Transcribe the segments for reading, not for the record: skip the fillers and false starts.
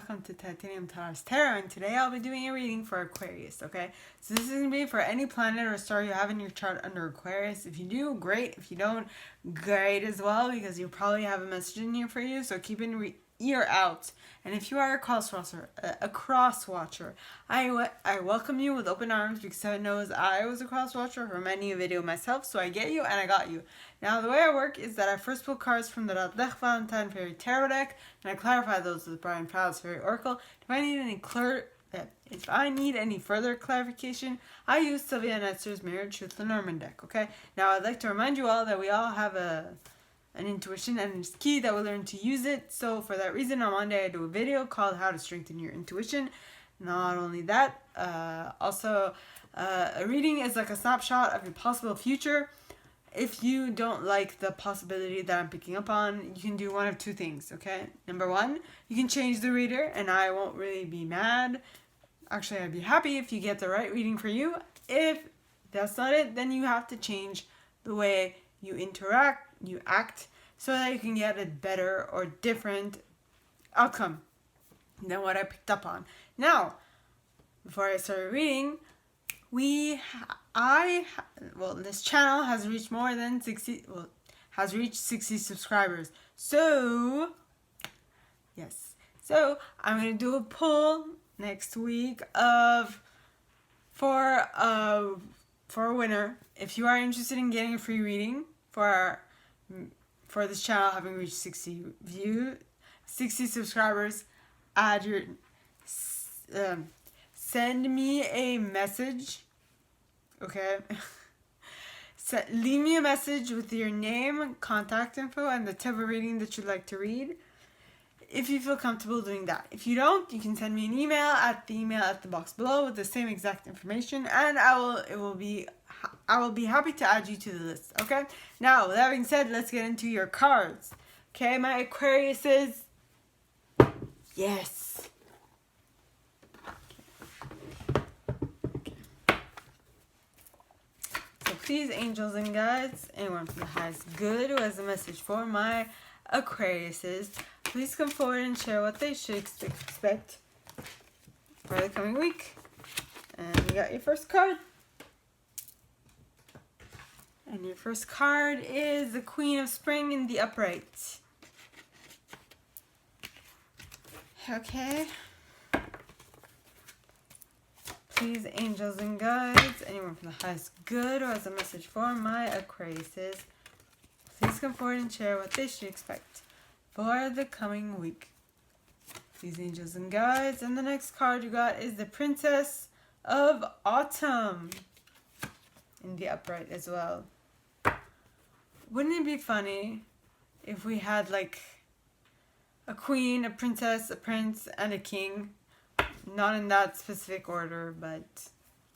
welcome to Titanium Tarot's Tarot, and today I'll be doing a reading for Aquarius, okay? So this is going to be for any planet or star you have in your chart under Aquarius. If you do, great. If you don't, great as well, because you probably have a message in here for you, so keep an ear out. And if you are a cross watcher, I welcome you with open arms, because heaven knows I was a cross watcher for many a video myself, so I get you and I got you. Now the way I work is that I first pull cards from the Radlech Valentine Fairy Tarot deck, and I clarify those with Brian Fowles Fairy Oracle. If I need any further clarification, I use Sylvia Netzer's Mirrored Truth Lenormand deck, okay? Now I'd like to remind you all that we all have an intuition, and it's key that we learn to use it. So for that reason, on Monday I do a video called How to Strengthen Your Intuition. Not only that, also a reading is like a snapshot of your possible future. If you don't like the possibility that I'm picking up on, you can do one of two things, okay? Number one, you can change the reader, and I won't really be mad. Actually, I'd be happy if you get the right reading for you. If that's not it, then you have to change the way you interact, you act, so that you can get a better or different outcome than what I picked up on. Now, before I start reading, this channel has reached more than 60 subscribers. So, yes. So, I'm going to do a poll next week for a winner. If you are interested in getting a free reading for this channel having reached 60 subscribers, add your send me a message, okay? Leave me a message with your name, contact info, and the type of reading that you'd like to read, if you feel comfortable doing that. If you don't, you can send me an email at the box below with the same exact information, and I will be happy to add you to the list, okay? Now, with that being said, let's get into your cards. Okay, my Aquariuses. Yes. So please, angels and guides, anyone from the highest good who has a message for my Aquariuses, please come forward and share what they should expect for the coming week. And you got your first card. And your first card is the Queen of Spring in the upright. Okay. Please, angels and guides, anyone from the highest good who has a message for my Aquariuses, please come forward and share what they should expect for the coming week. Please, angels and guides. And the next card you got is the Princess of Autumn in the upright as well. Wouldn't it be funny if we had like a queen, a princess, a prince, and a king? Not in that specific order, but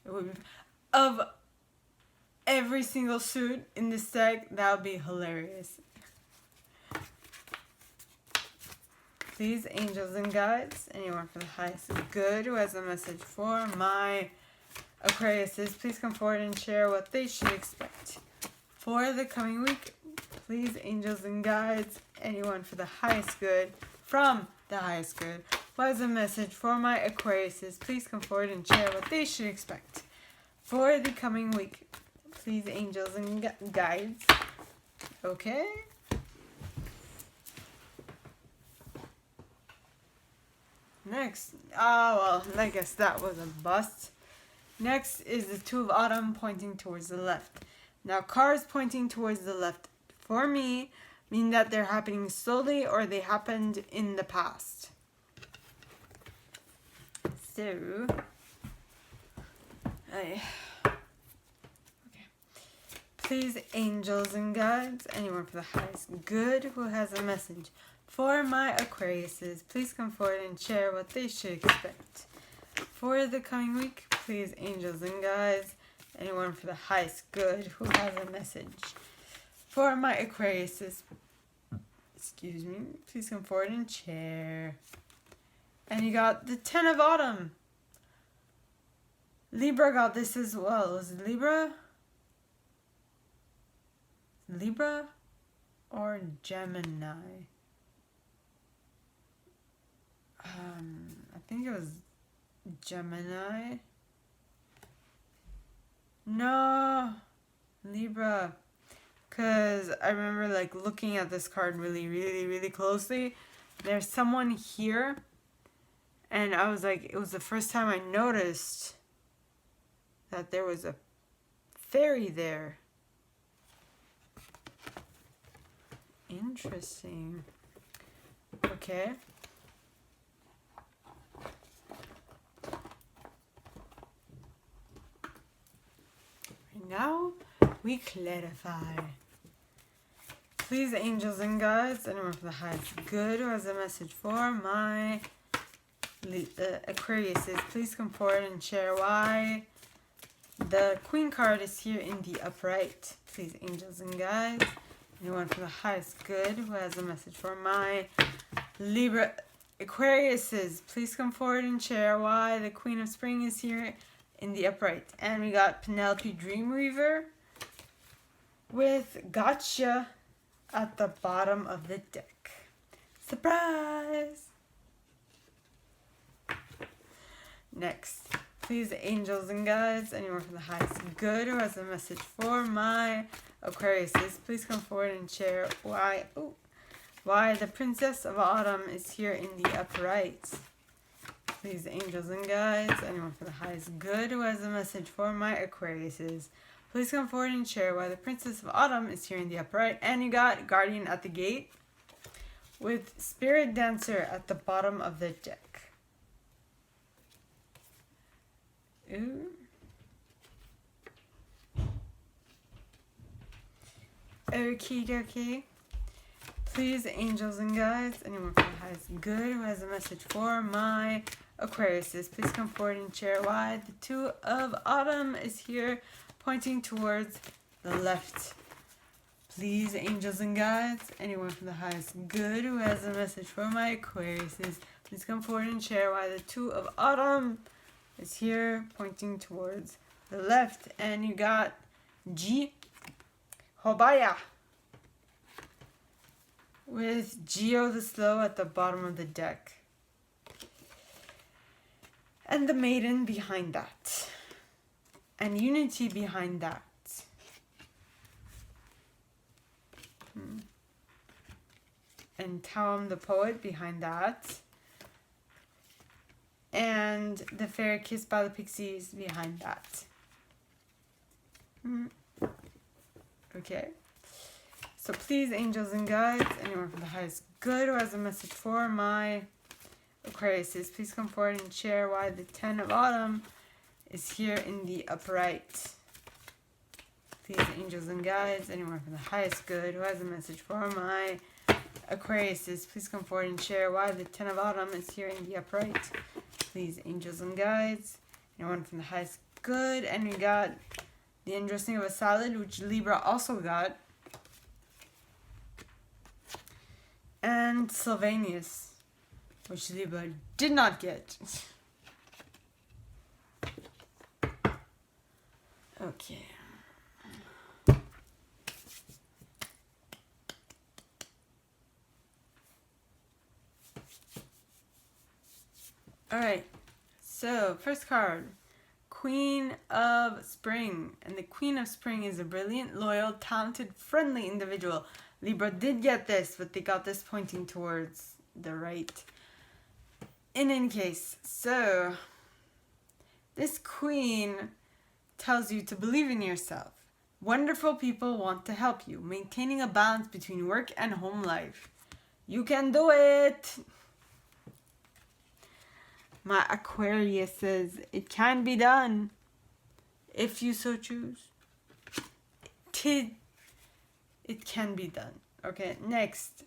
it would be, of every single suit in this deck. That would be hilarious. Please, angels and guides, anyone from the highest good who has a message for my Aquariuses, please come forward and share what they should expect for the coming week. Please, angels and guides, anyone for the highest good, from the highest good, who has a message for my Aquariuses, please come forward and share what they should expect for the coming week. Please, angels and guides. Okay. Next, well, I guess that was a bust. Next is the Two of Autumn pointing towards the left. Now, cards pointing towards the left, for me, mean that they're happening slowly or they happened in the past. So, okay. Please, angels and guides, anyone for the highest good who has a message for my Aquariuses, please come forward and share what they should expect for the coming week. Please, angels and guides, anyone for the highest good who has a message for my Aquariuses, excuse me, please come forward and share. And you got the Ten of Autumn. Libra got this as well. Was it Libra? Libra or Gemini? was Gemini. No, Libra. Because I remember like looking at this card really, really, really closely. There's someone here. And I was like, it was the first time I noticed that there was a fairy there. Interesting. Okay. Now we clarify. Please, angels and guides, anyone from the highest good who has a message for my Aquariuses, please come forward and share why the Queen card is here in the upright. Please, angels and guides, anyone from the highest good who has a message for my Libra Aquariuses, please come forward and share why the Queen of Spring is here in the upright. And we got Penelope Dreamweaver with Gotcha at the bottom of the deck. Surprise! Next, please, angels and guides, anyone from the highest good who has a message for my Aquariuses, please come forward and share why the Princess of Autumn is here in the upright. Please, angels and guides, anyone from the highest good who has a message for my Aquariuses, please come forward and share why the Princess of Autumn is here in the upright. And you got Guardian at the gate with Spirit Dancer at the bottom of the deck. Ooh. Okie dokie. Please, angels and guides, anyone from the highest good who has a message for my Aquariuses, please come forward and share why the Two of Autumn is here pointing towards the left. Please, angels and guides, anyone from the highest good who has a message for my Aquariuses, please come forward and share why the Two of Autumn is here pointing towards the left. And you got G Hobaya with Geo the Slow at the bottom of the deck. And the Maiden behind that. And Unity behind that. And Taum the Poet behind that. And the Fairy Kissed by the Pixies behind that. Okay. So please, angels and guides, anyone from the highest good who has a message for my Aquariuses, please come forward and share why the Ten of Autumn is here in the upright. Please, angels and guides, anyone from the highest good who has a message for my Aquariuses, please come forward and share why the Ten of Autumn is here in the upright. Please, angels and guides, anyone from the highest good. And we got the Undressing of a Salad, which Libra also got. And Sylvanus, which Libra did not get. Okay. Alright, so first card, Queen of Spring. And the Queen of Spring is a brilliant, loyal, talented, friendly individual. Libra did get this, but they got this pointing towards the right. In any case, so this Queen tells you to believe in yourself. Wonderful people want to help you, maintaining a balance between work and home life. You can do it! My Aquarius says it can be done if you so choose. It can be done. Okay, next.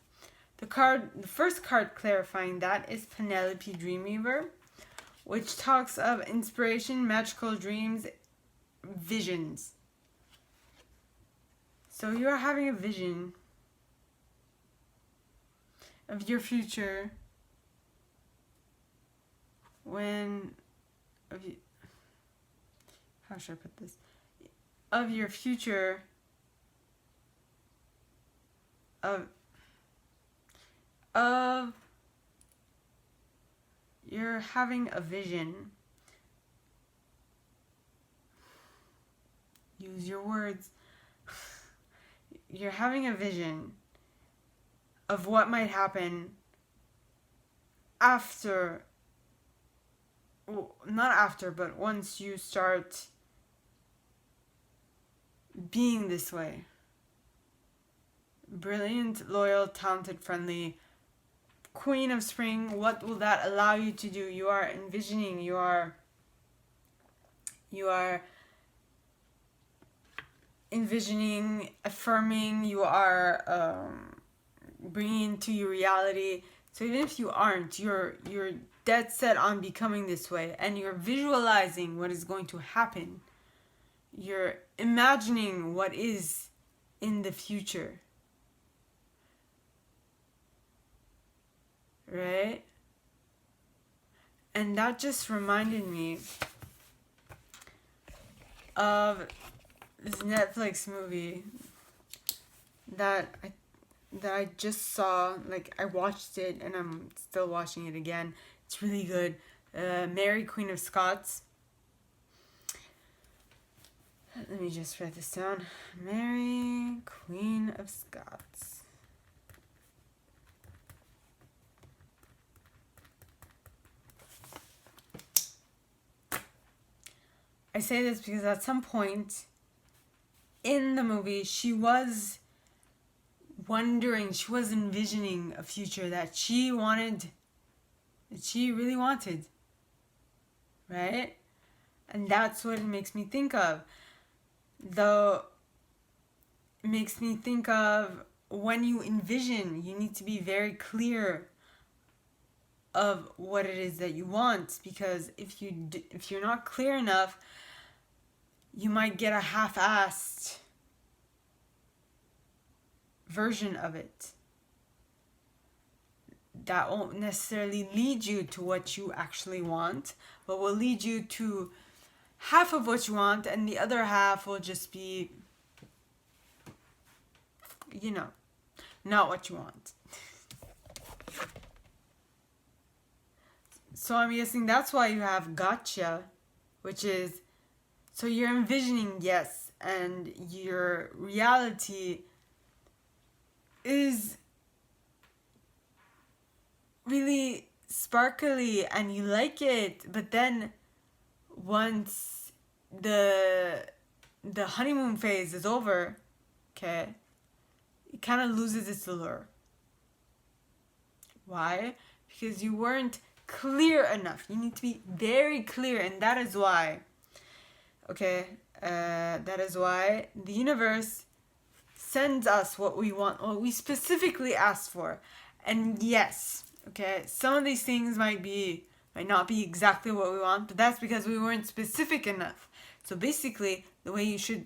The first card clarifying that is Penelope Dreamweaver, which talks of inspiration, magical dreams, visions. So you are having a vision of your future how should I put this? Of your future of you're having a vision. Use your words. You're having a vision of what might happen after, well, not after, but once you start being this way. Brilliant, loyal, talented, friendly, Queen of Spring. What will that allow you to do? You are envisioning, you are envisioning, affirming, you are bringing into your reality. So even if you aren't, you're dead set on becoming this way, and you're visualizing what is going to happen. You're imagining what is in the future. Right? And that just reminded me of this Netflix movie that I just saw. Like, I watched it and I'm still watching it again. It's really good. Mary, Queen of Scots. Let me just write this down. Mary, Queen of Scots. I say this because at some point in the movie, she was wondering, she was envisioning a future that she wanted, that she really wanted, right? And that's what it makes me think of. Though, it makes me think of when you envision, you need to be very clear of what it is that you want, because if you're not clear enough, you might get a half-assed version of it that won't necessarily lead you to what you actually want, but will lead you to half of what you want, and the other half will just be, not what you want. So I'm guessing that's why you have gotcha, which is, so you're envisioning, yes, and your reality is really sparkly and you like it, but then once the honeymoon phase is over, okay, it kind of loses its allure. Why? Because you weren't clear enough. You need to be very clear, and that is why, that is why the universe sends us what we want, what we specifically asked for. And yes, some of these things might not be exactly what we want, but that's because we weren't specific enough. So basically, the way you should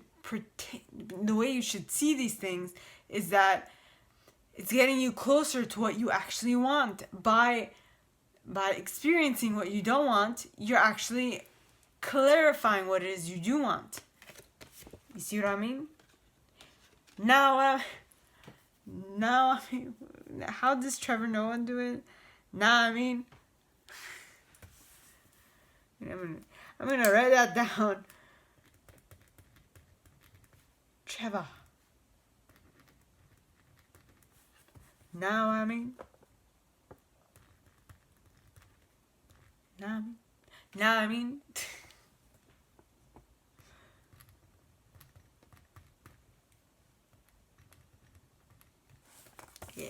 see these things is that it's getting you closer to what you actually want. By experiencing what you don't want, you're actually clarifying what it is you do want. You see what I mean? Now, how does Trevor Noah do it? I'm gonna write that down. Trevor. Yeah.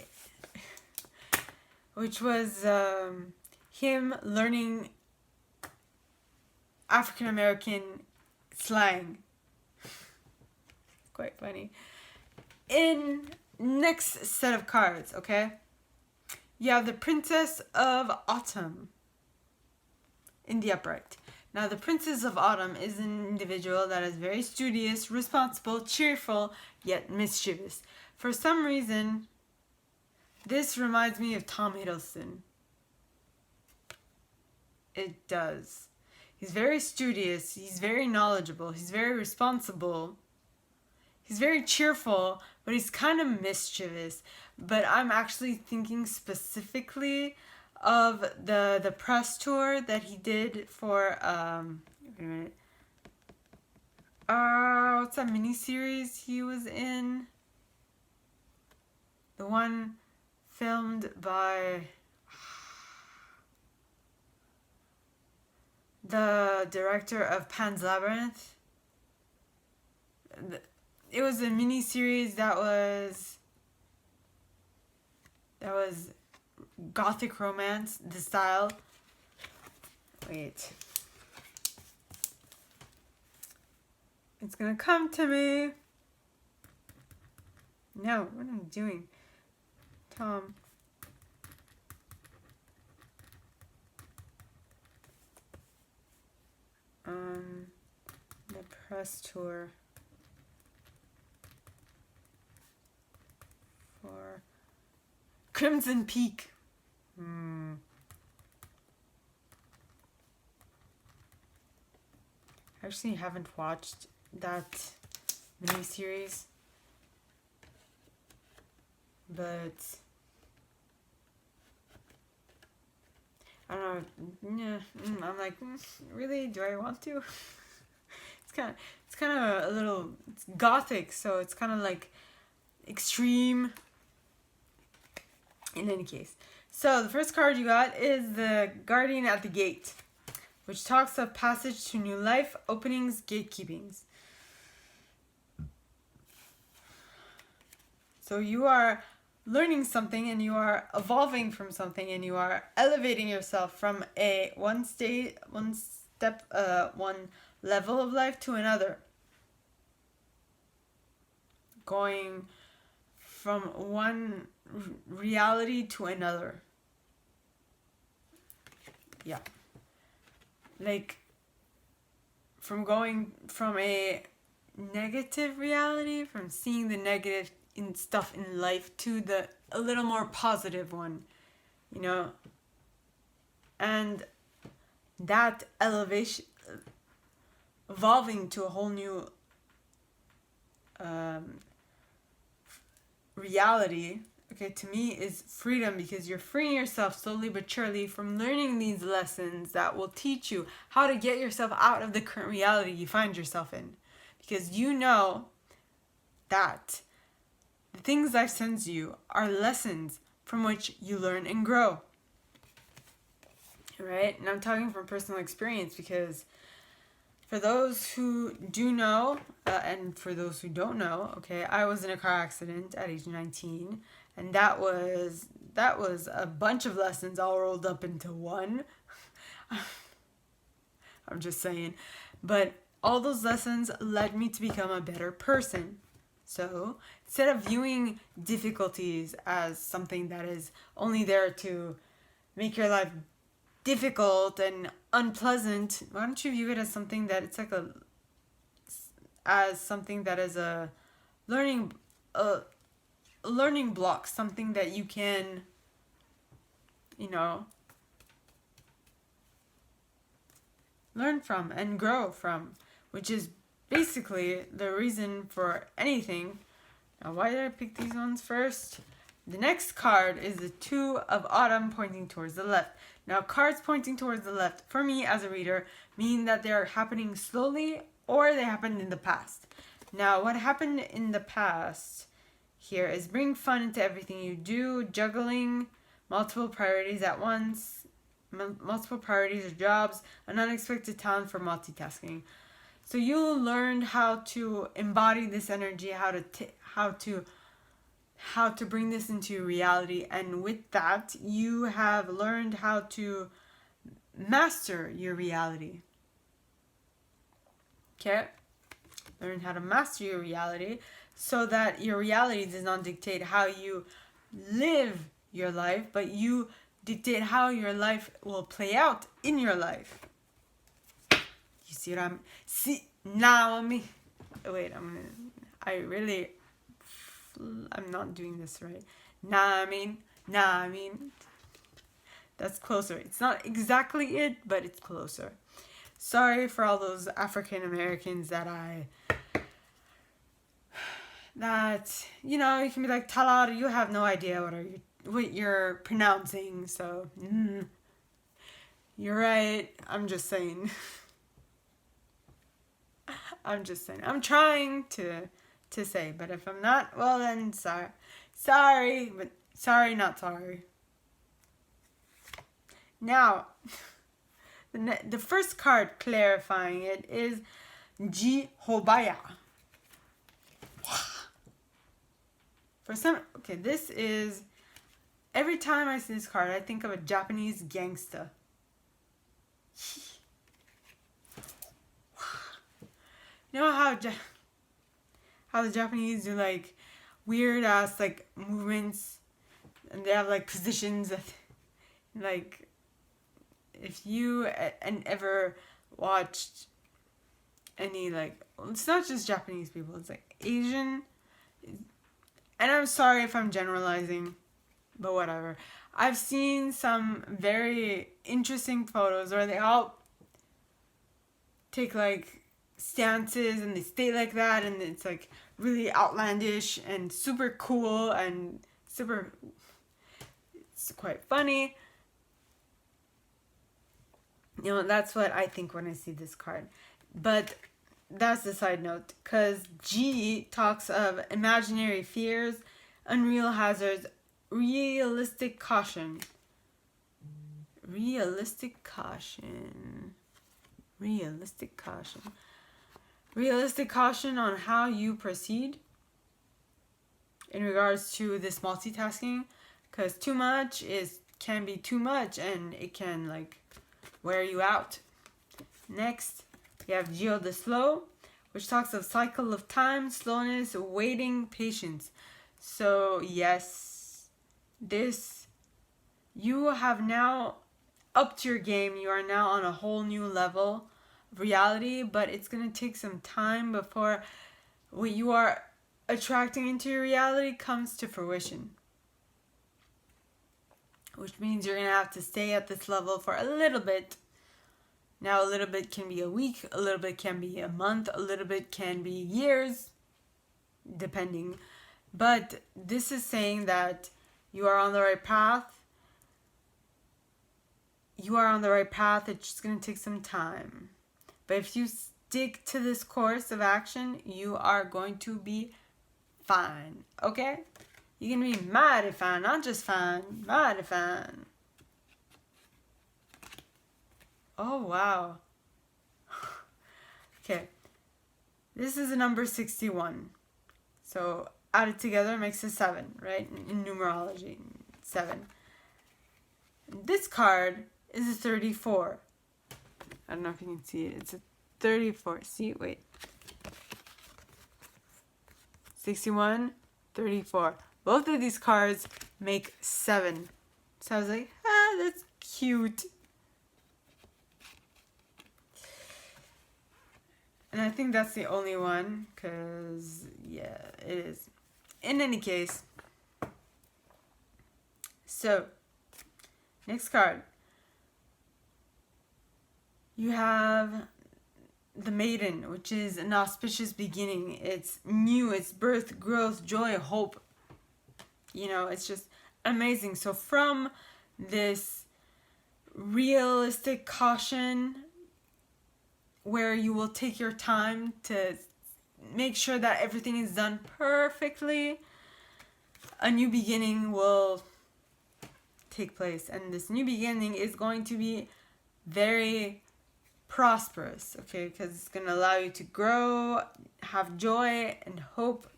Which was him learning African American slang. Quite funny. In next set of cards, you have the Princess of Autumn in the upright. Now, the Princess of Autumn is an individual that is very studious, responsible, cheerful, yet mischievous. For some reason, this reminds me of Tom Hiddleston. It does. He's very studious, he's very knowledgeable, he's very responsible, he's very cheerful, but he's kind of mischievous. But I'm actually thinking specifically of the press tour that he did for wait a minute. What's that miniseries he was in? The one filmed by the director of Pan's Labyrinth. It was a miniseries that was gothic romance, the style. Wait. It's gonna come to me. No, what am I doing? Tom. The press tour for Crimson Peak. I actually haven't watched that miniseries, but I don't know. Yeah, I'm like, really? Do I want to? It's kind of a little, it's gothic, so it's kind of like extreme. In any case, so the first card you got is the Guardian at the Gate, which talks of passage to new life, openings, gatekeepings. So you are learning something, and you are evolving from something, and you are elevating yourself from one level of life to another. Going from one reality to another. Yeah. Like, from going from a negative reality, from seeing the negative in stuff in life, to a little more positive one, you know. And that elevation, evolving to a whole new reality, okay, to me is freedom, because you're freeing yourself slowly but surely from learning these lessons that will teach you how to get yourself out of the current reality you find yourself in. Because you know that the things life sends you are lessons from which you learn and grow. Right? And I'm talking from personal experience, because for those who do know, and for those who don't know, okay, I was in a car accident at age 19, and that was a bunch of lessons all rolled up into one. I'm just saying. But all those lessons led me to become a better person. So instead of viewing difficulties as something that is only there to make your life difficult and unpleasant, why don't you view it as something that it's like as something that is a learning block, something that you can, you know, learn from and grow from, which is basically the reason for anything. Now, why did I pick these ones first? The next card is the Two of Autumn pointing towards the left. Now, cards pointing towards the left, for me as a reader, mean that they're happening slowly or they happened in the past. Now, what happened in the past here is bring fun into everything you do, juggling multiple priorities at once, multiple priorities or jobs, an unexpected talent for multitasking. So you learned how to embody this energy, how to bring this into reality, and with that, you have learned how to master your reality. Okay? Learn how to master your reality so that your reality does not dictate how you live your life, but you dictate how your life will play out in your life. You see what I'm not doing this right. Nah, I mean. That's closer. It's not exactly it, but it's closer. Sorry for all those African Americans that you know, you can be like, Talar, you have no idea what you're pronouncing. So you're right. I'm just saying. I'm just saying. I'm trying to say, but if I'm not, well then sorry. Sorry, but sorry, not sorry. Now, the first card clarifying it is Jihobaya. For some, okay, this is, every time I see this card, I think of a Japanese gangster. You know how the Japanese do like weird ass like movements, and they have like positions that, like, if you ever watched any, like, it's not just Japanese people, it's like Asian, and I'm sorry if I'm generalizing, but whatever. I've seen some very interesting photos where they all take like stances and they stay like that, and it's like really outlandish and super cool and super, it's quite funny. You know, that's what I think when I see this card. But that's the side note, because G talks of imaginary fears, unreal hazards, realistic caution. Realistic caution. Realistic caution. Realistic caution on how you proceed in regards to this multitasking, because too much can be too much, and it can like wear you out. Next, we have Geo the Slow, which talks of cycle of time, slowness, waiting, patience. So yes, you have now upped your game. You are now on a whole new level of reality, but it's going to take some time before what you are attracting into your reality comes to fruition. Which means you're going to have to stay at this level for a little bit. Now, a little bit can be a week, a little bit can be a month, a little bit can be years, depending. But this is saying that you are on the right path. You are on the right path. It's just going to take some time. But if you stick to this course of action, you are going to be fine. Okay? You're going to be mighty fine. Not just fine. Mighty fine. Oh, wow. Okay. This is a number 61. So, added together makes a 7, right? In numerology. 7. This card is a 34. I don't know if you can see it. It's a 34. See, wait. 61, 34. Both of these cards make 7. So I was like, that's cute. And I think that's the only one, because, yeah, it is. In any case. So, next card. You have the Maiden, which is an auspicious beginning. It's new, it's birth, growth, joy, hope. You know, it's just amazing. So from this realistic caution, where you will take your time to make sure that everything is done perfectly, a new beginning will take place. And this new beginning is going to be very prosperous, okay? Because it's going to allow you to grow, have joy and hope.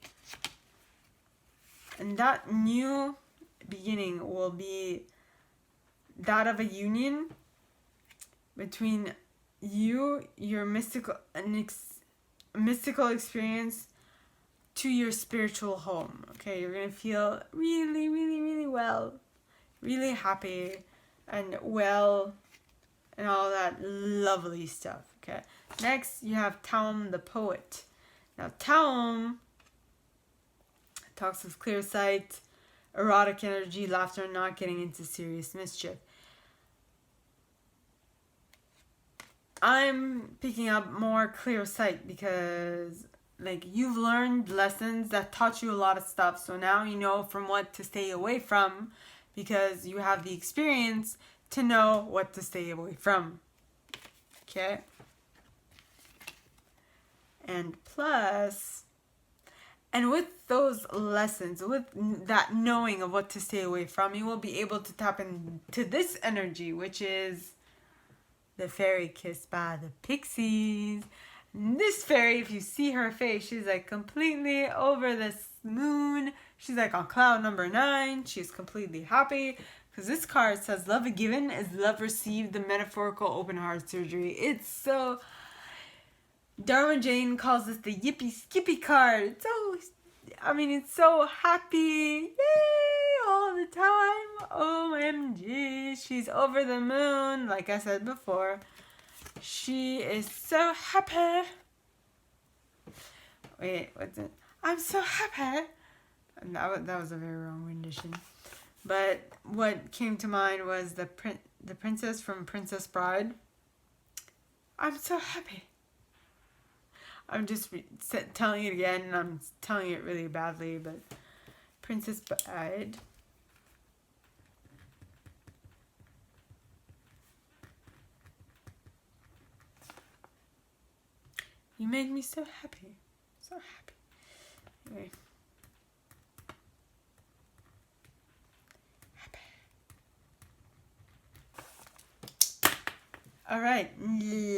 And that new beginning will be that of a union between you, your mystical experience, to your spiritual home. Okay, you're gonna feel really, really, really well, really happy and well, and all that lovely stuff. Okay, next you have Taum the Poet. Now Taum talks of clear sight, erotic energy, laughter, and not getting into serious mischief. I'm picking up more clear sight because, like, you've learned lessons that taught you a lot of stuff. So now you know from what to stay away from because you have the experience to know what to stay away from. Okay? And plus, and with those lessons, with that knowing of what to stay away from, you will be able to tap into this energy, which is the fairy kissed by the pixies. And this fairy, if you see her face, she's like completely over the moon. She's like on cloud number 9. She's completely happy. Because this card says, love given is love received, the metaphorical open heart surgery. It's so... Dharma Jane calls this the yippee skippy card. It's so happy. Yay! All the time. OMG. She's over the moon. Like I said before. She is so happy. Wait, what's it? I'm so happy. That was a very wrong rendition. But what came to mind was the princess from Princess Bride. I'm so happy. I'm just telling it again, and I'm telling it really badly, but Princess Bride. You made me so happy. So happy. Anyway. Alright,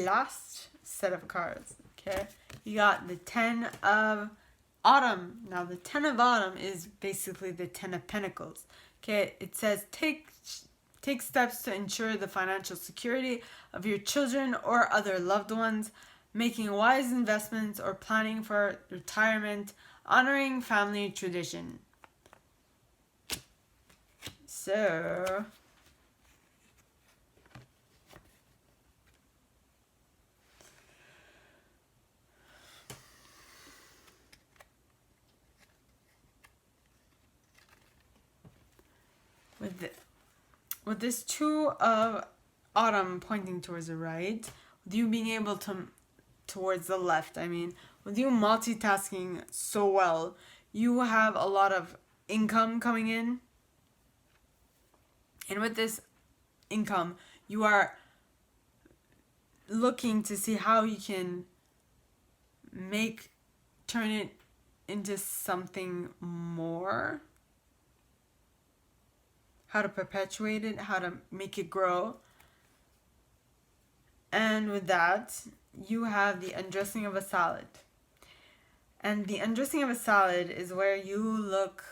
last set of cards. Okay. You got the 10 of Autumn. Now, the 10 of Autumn is basically the 10 of Pentacles. Okay, it says take steps to ensure the financial security of your children or other loved ones, making wise investments or planning for retirement, honoring family tradition. So... with this 2 of Autumn pointing towards the right, with you being able to towards the left, with you multitasking so well, you have a lot of income coming in. And with this income, you are looking to see how you can turn it into something more. How to perpetuate it, how to make it grow. And with that, you have the undressing of a salad. And the undressing of a salad is where you look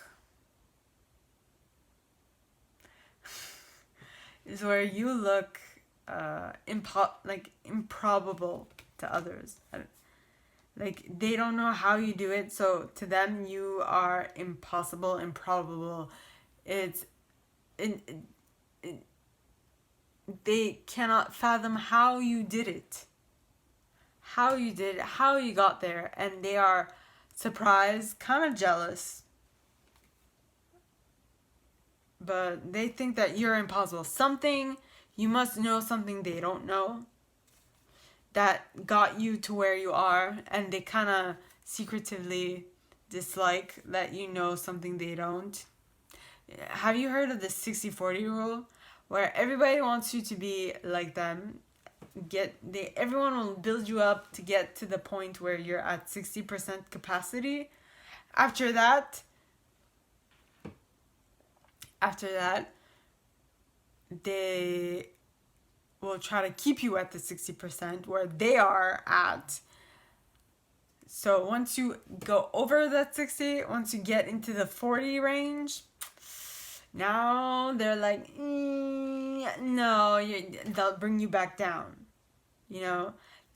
improbable to others. Like, they don't know how you do it, so to them you are impossible, improbable. They cannot fathom how you did it. How you got there. And they are surprised, kind of jealous. But they think that you're impossible. You must know something they don't know that got you to where you are. And they kind of secretively dislike that you know something they don't. Have you heard of the 60-40 rule? Where everybody wants you to be like them. Everyone will build you up to get to the point where you're at 60% capacity. After that, they will try to keep you at the 60% where they are at. So once you go over that 60, once you get into the 40 range, now they're like, no, they'll bring you back down.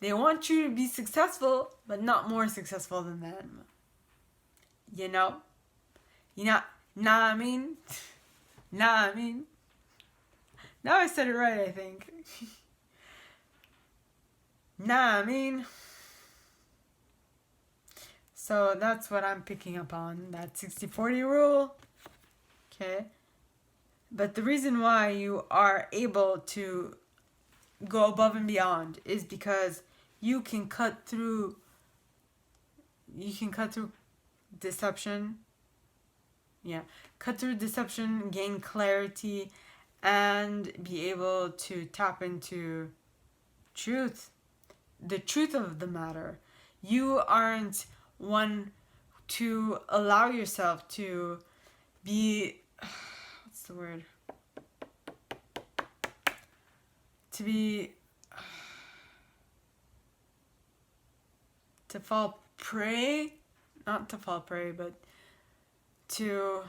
They want you to be successful, but not more successful than them. Nah, I mean? Now I said it right, I think. Nah, I mean? So that's what I'm picking up on, that 60-40 rule. Okay? But the reason why you are able to go above and beyond is because you can cut through deception, cut through deception, gain clarity, and be able to tap into truth, the truth of the matter. You aren't one to allow yourself to be, what's the word? To be, to fall prey, not to fall prey, but to,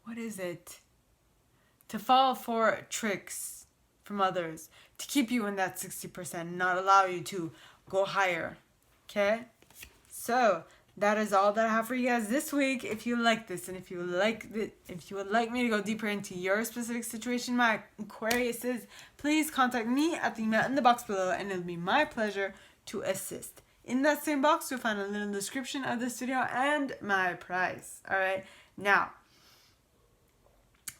what is it? To fall for tricks from others, to keep you in that 60%, not allow you to go higher. Okay? So that is all that I have for you guys this week. If you like this, and if you would like me to go deeper into your specific situation, my Aquariuses, please contact me at the email in the box below, and it'll be my pleasure to assist. In that same box, you'll find a little description of this video and my price. Alright, now,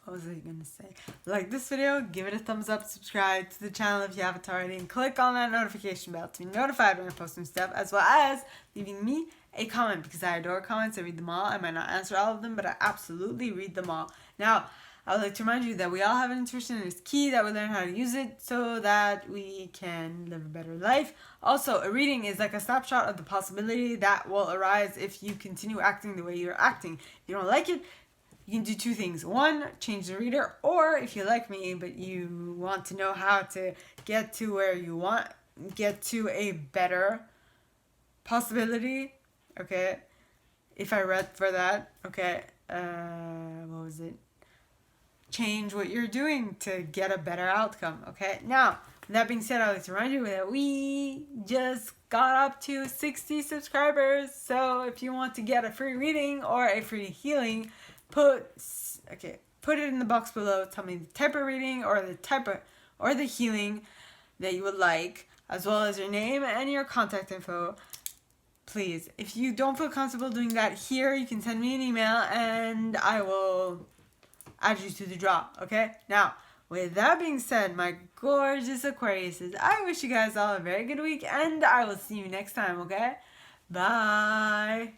what was I going to say? Like this video, give it a thumbs up, subscribe to the channel if you haven't already, and click on that notification bell to be notified when I post new stuff, as well as leaving me a comment, because I adore comments. I read them all. I might not answer all of them, but I absolutely read them all. Now, I would like to remind you that we all have an intuition, and it's key that we learn how to use it so that we can live a better life. Also, a reading is like a snapshot of the possibility that will arise if you continue acting the way you're acting. If you don't like it, you can do two things. One, change the reader, or if you like me but you want to know how to get to where you want, get to a better possibility, okay, if I read for that, okay, what was it? Change what you're doing to get a better outcome, okay? Now, with that being said, I'd like to remind you that we just got up to 60 subscribers. So if you want to get a free reading or a free healing, put it in the box below. Tell me the type of reading or the healing that you would like, as well as your name and your contact info. Please, if you don't feel comfortable doing that here, you can send me an email and I will add you to the draw, okay? Now, with that being said, my gorgeous Aquariuses, I wish you guys all a very good week, and I will see you next time, okay? Bye!